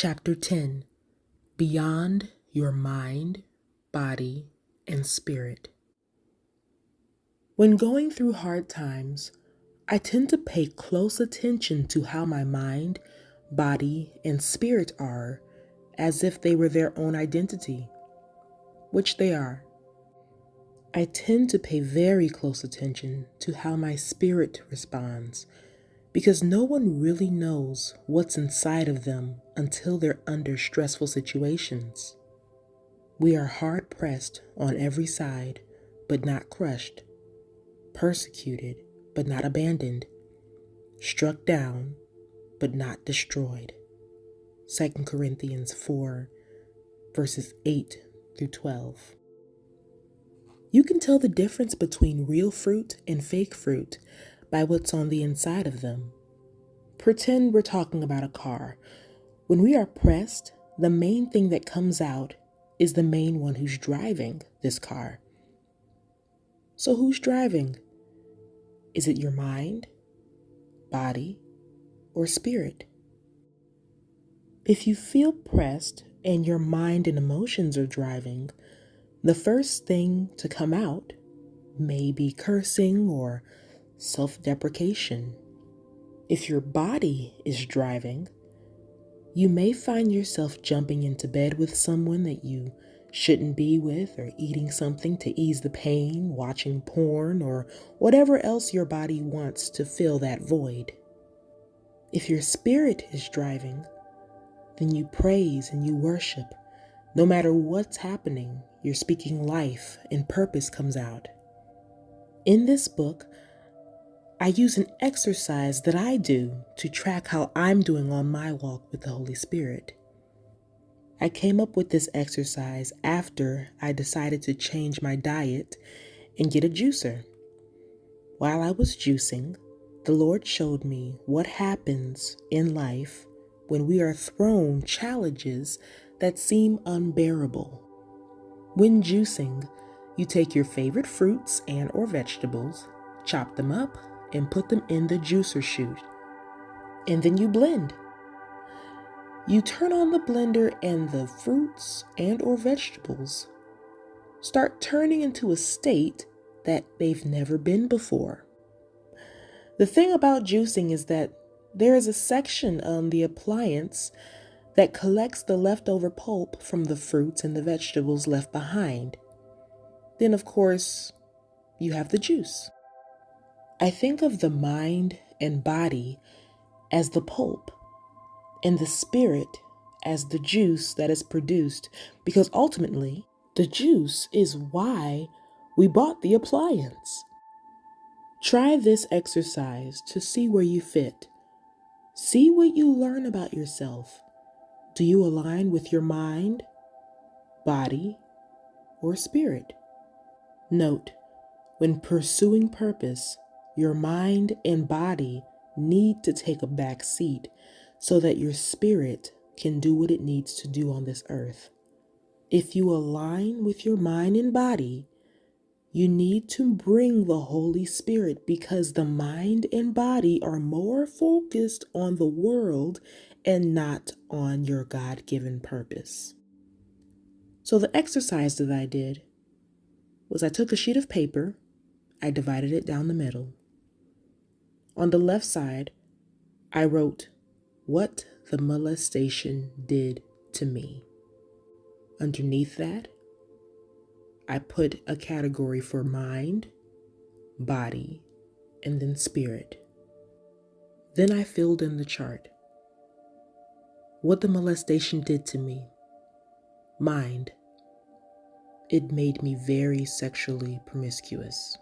Chapter 10: Beyond Your Mind, Body, and Spirit. When going through hard times, I tend to pay close attention to how my mind, body, and spirit are, as if they were their own identity, which they are. I tend to pay very close attention to how my spirit responds, because no one really knows what's inside of them until they're under stressful situations. We are hard pressed on every side, but not crushed, persecuted, but not abandoned, struck down, but not destroyed. 2 Corinthians 4, verses 8 through 12. You can tell the difference between real fruit and fake fruit by what's on the inside of them. Pretend we're talking about a car. When we are pressed, the main thing that comes out is the main one who's driving this car. So who's driving? Is it your mind, body, or spirit? If you feel pressed and your mind and emotions are driving, the first thing to come out may be cursing or self-deprecation. If your body is driving, you may find yourself jumping into bed with someone that you shouldn't be with, or eating something to ease the pain, watching porn, or whatever else your body wants to fill that void. If your spirit is driving, then you praise and you worship. No matter what's happening, you're speaking life and purpose comes out. In this book, I use an exercise that I do to track how I'm doing on my walk with the Holy Spirit. I came up with this exercise after I decided to change my diet and get a juicer. While I was juicing, the Lord showed me what happens in life when we are thrown challenges that seem unbearable. When juicing, you take your favorite fruits and or vegetables, chop them up, and put them in the juicer chute. And then you blend. You turn on the blender and the fruits and or vegetables start turning into a state that they've never been before. The thing about juicing is that there is a section on the appliance that collects the leftover pulp from the fruits and the vegetables left behind. Then, of course, you have the juice. I think of the mind and body as the pulp and the spirit as the juice that is produced, because ultimately, the juice is why we bought the appliance. Try this exercise to see where you fit. See what you learn about yourself. Do you align with your mind, body, or spirit? Note, when pursuing purpose, your mind and body need to take a back seat so that your spirit can do what it needs to do on this earth. If you align with your mind and body, you need to bring the Holy Spirit, because the mind and body are more focused on the world and not on your God-given purpose. So the exercise that I did was I took a sheet of paper, I divided it down the middle. On the left side, I wrote what the molestation did to me. Underneath that, I put a category for mind, body, and then spirit. Then I filled in the chart. What the molestation did to me. Mind. It made me very sexually promiscuous.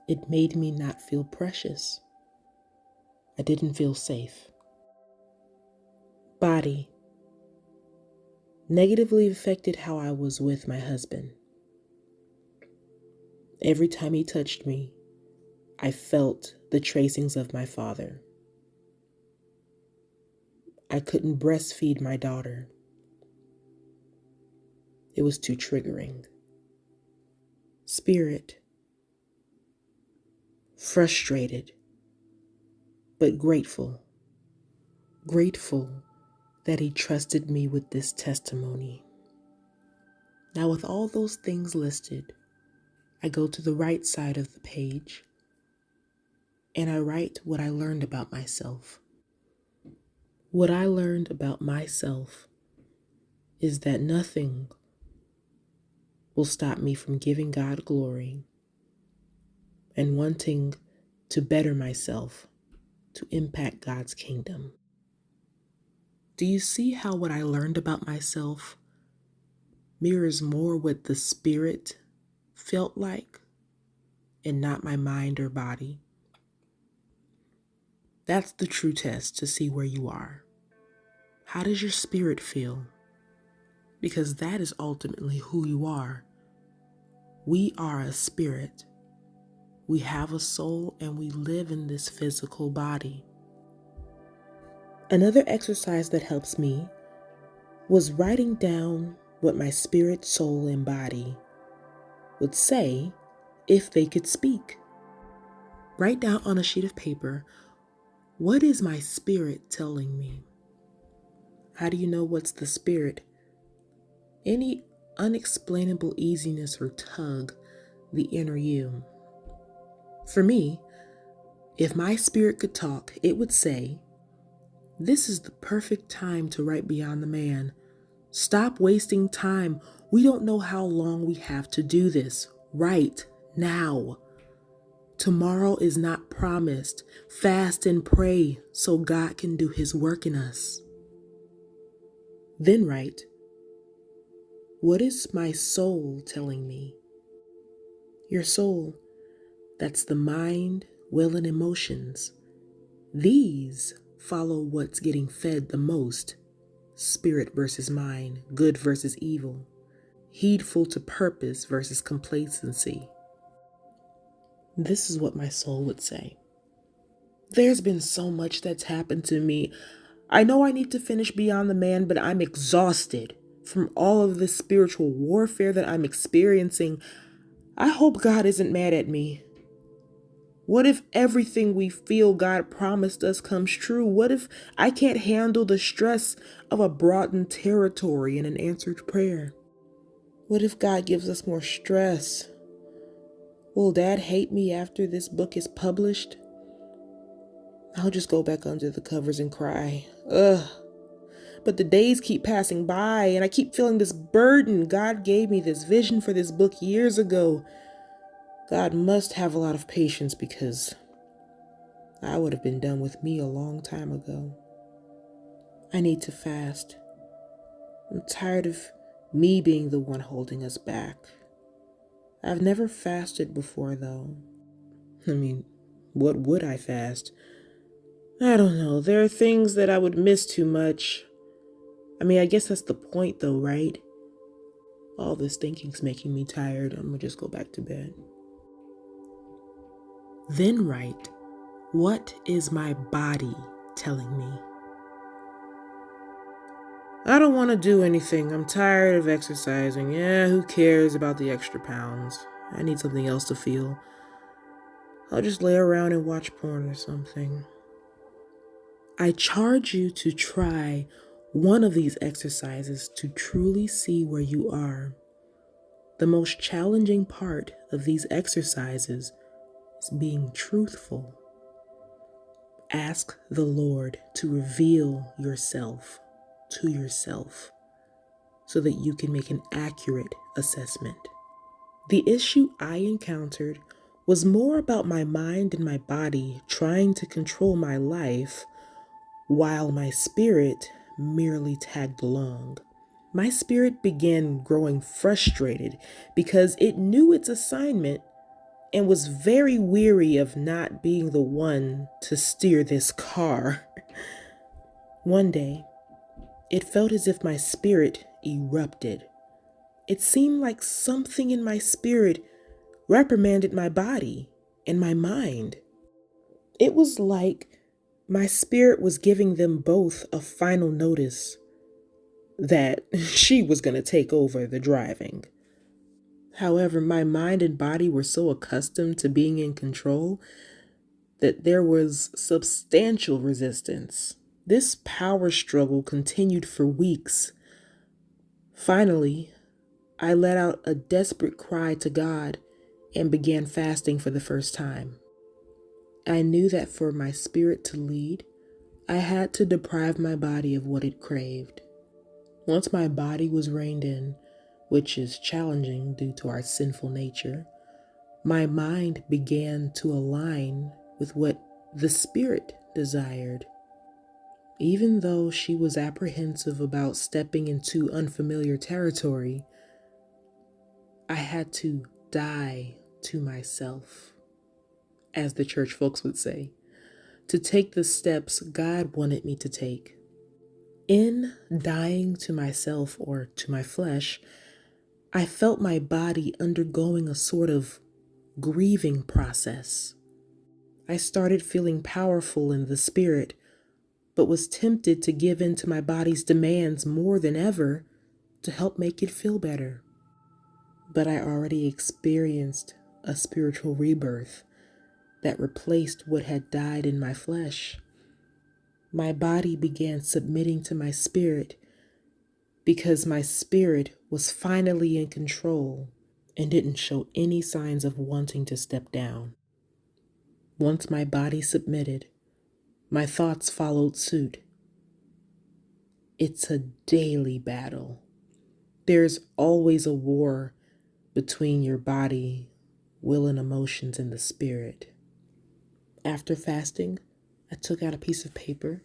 It made me not feel precious. I didn't feel safe. Body. Negatively affected how I was with my husband. Every time he touched me, I felt the tracings of my father. I couldn't breastfeed my daughter. It was too triggering. Spirit. Frustrated, but grateful. Grateful that He trusted me with this testimony. Now, with all those things listed, I go to the right side of the page and I write what I learned about myself. What I learned about myself is that nothing will stop me from giving God glory and wanting to better myself to impact God's kingdom. Do you see how what I learned about myself mirrors more what the Spirit felt like and not my mind or body? That's the true test to see where you are. How does your spirit feel? Because that is ultimately who you are. We are a spirit. We have a soul and we live in this physical body. Another exercise that helps me was writing down what my spirit, soul, and body would say if they could speak. Write down on a sheet of paper, what is my spirit telling me? How do you know what's the spirit? Any unexplainable easiness or tug the inner you. For me, if my spirit could talk, it would say, this is the perfect time to write Beyond the Man. Stop wasting time. We don't know how long we have to do this. Write now. Tomorrow is not promised. Fast and pray so God can do His work in us. Then write, what is my soul telling me? Your soul, that's the mind, will, and emotions. These follow what's getting fed the most. Spirit versus mind, good versus evil, heedful to purpose versus complacency. This is what my soul would say. There's been so much that's happened to me. I know I need to finish Beyond the Man, but I'm exhausted from all of this spiritual warfare that I'm experiencing. I hope God isn't mad at me. What if everything we feel God promised us comes true? What if I can't handle the stress of a broadened territory and an answered prayer? What if God gives us more stress? Will Dad hate me after this book is published? I'll just go back under the covers and cry. Ugh. But the days keep passing by and I keep feeling this burden. God gave me this vision for this book years ago. God must have a lot of patience because I would have been done with me a long time ago. I need to fast. I'm tired of me being the one holding us back. I've never fasted before though. What would I fast? I don't know. There are things that I would miss too much. I guess that's the point though, right? All this thinking's making me tired. I'm gonna just go back to bed. Then write, what is my body telling me? I don't want to do anything. I'm tired of exercising. Yeah, who cares about the extra pounds? I need something else to feel. I'll just lay around and watch porn or something. I charge you to try one of these exercises to truly see where you are. The most challenging part of these exercises is being truthful. Ask the Lord to reveal yourself to yourself so that you can make an accurate assessment. The issue I encountered was more about my mind and my body trying to control my life while my spirit merely tagged along. My spirit began growing frustrated because it knew its assignment and was very weary of not being the one to steer this car. One day, it felt as if my spirit erupted. It seemed like something in my spirit reprimanded my body and my mind. It was like my spirit was giving them both a final notice that she was going to take over the driving. However, my mind and body were so accustomed to being in control that there was substantial resistance. This power struggle continued for weeks. Finally, I let out a desperate cry to God and began fasting for the first time. I knew that for my spirit to lead, I had to deprive my body of what it craved. Once my body was reined in, which is challenging due to our sinful nature, my mind began to align with what the spirit desired. Even though she was apprehensive about stepping into unfamiliar territory, I had to die to myself, as the church folks would say, to take the steps God wanted me to take. In dying to myself or to my flesh, I felt my body undergoing a sort of grieving process. I started feeling powerful in the spirit, but was tempted to give in to my body's demands more than ever to help make it feel better. But I already experienced a spiritual rebirth that replaced what had died in my flesh. My body began submitting to my spirit because my spirit was finally in control and didn't show any signs of wanting to step down. Once my body submitted, my thoughts followed suit. It's a daily battle. There's always a war between your body, will, and emotions and the spirit. After fasting, I took out a piece of paper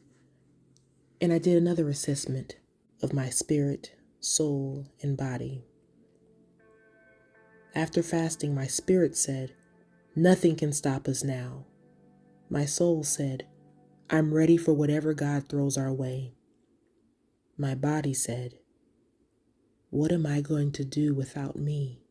and I did another assessment of my spirit, soul, and body. After fasting, my spirit said, "Nothing can stop us now." My soul said, "I'm ready for whatever God throws our way." My body said, "What am I going to do without me?"